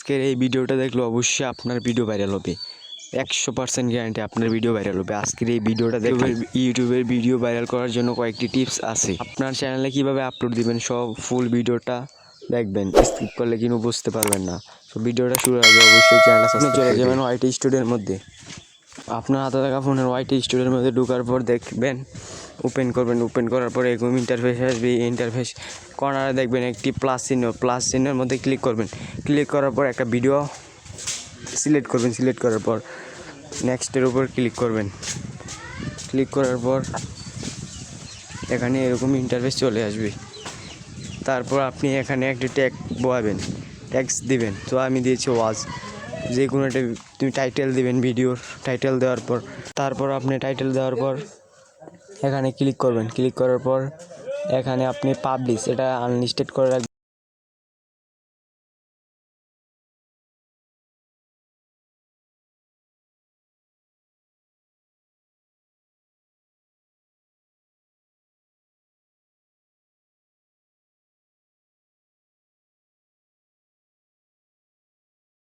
আজকের এই ভিডিওটা দেখলে অবশ্যই আপনার ভিডিও ভাইরাল হবে, 100% গ্যারান্টি আপনার ভিডিও ভাইরাল হবে। আজকের এই ভিডিওটা দেখলে ইউটিউবের ভিডিও ভাইরাল করার জন্য কয়েকটি টিপস আছে। আপনার চ্যানেলে কিভাবে আপলোড দিবেন সব ফুল ভিডিওটা দেখবেন, স্কিপ করলে কিন্তু বুঝতে পারবেন না। তো ভিডিওটা শুরু আগে অবশ্যই চ্যানেলটা সাবস্ক্রাইব চলে যাবেন ওয়াইটি স্টুডিওর মধ্যে। আপনার হাতে থাকা ফোনের ওয়াইটি স্টুডিওর মধ্যে ঢোকার পর দেখবেন ওপেন করবেন। ওপেন করার পরে এরকম ইন্টারফেস আসবে। ইন্টারফেস কর্নারে দেখবেন একটি প্লাস চিহ্নের মধ্যে ক্লিক করবেন। ক্লিক করার পর একটা ভিডিও সিলেক্ট করবেন। সিলেক্ট করার পর নেক্সটের উপর ক্লিক করবেন। ক্লিক করার পর এখানে এরকম ইন্টারফেস চলে আসবে। তারপর আপনি এখানে একটি ট্যাগ বসাবেন, ট্যাক্স দিবেন। তো আমি দিয়েছি ওয়াজ, যে কোনো একটা তুমি টাইটেল দিবেন ভিডিওর। টাইটেল দেওয়ার পর তারপর আপনি টাইটেল দেওয়ার পর এখানে ক্লিক করবেন। ক্লিক করার পর এখানে আপনি পাবলিশ এটা আনলিস্টেড করে রাখবেন।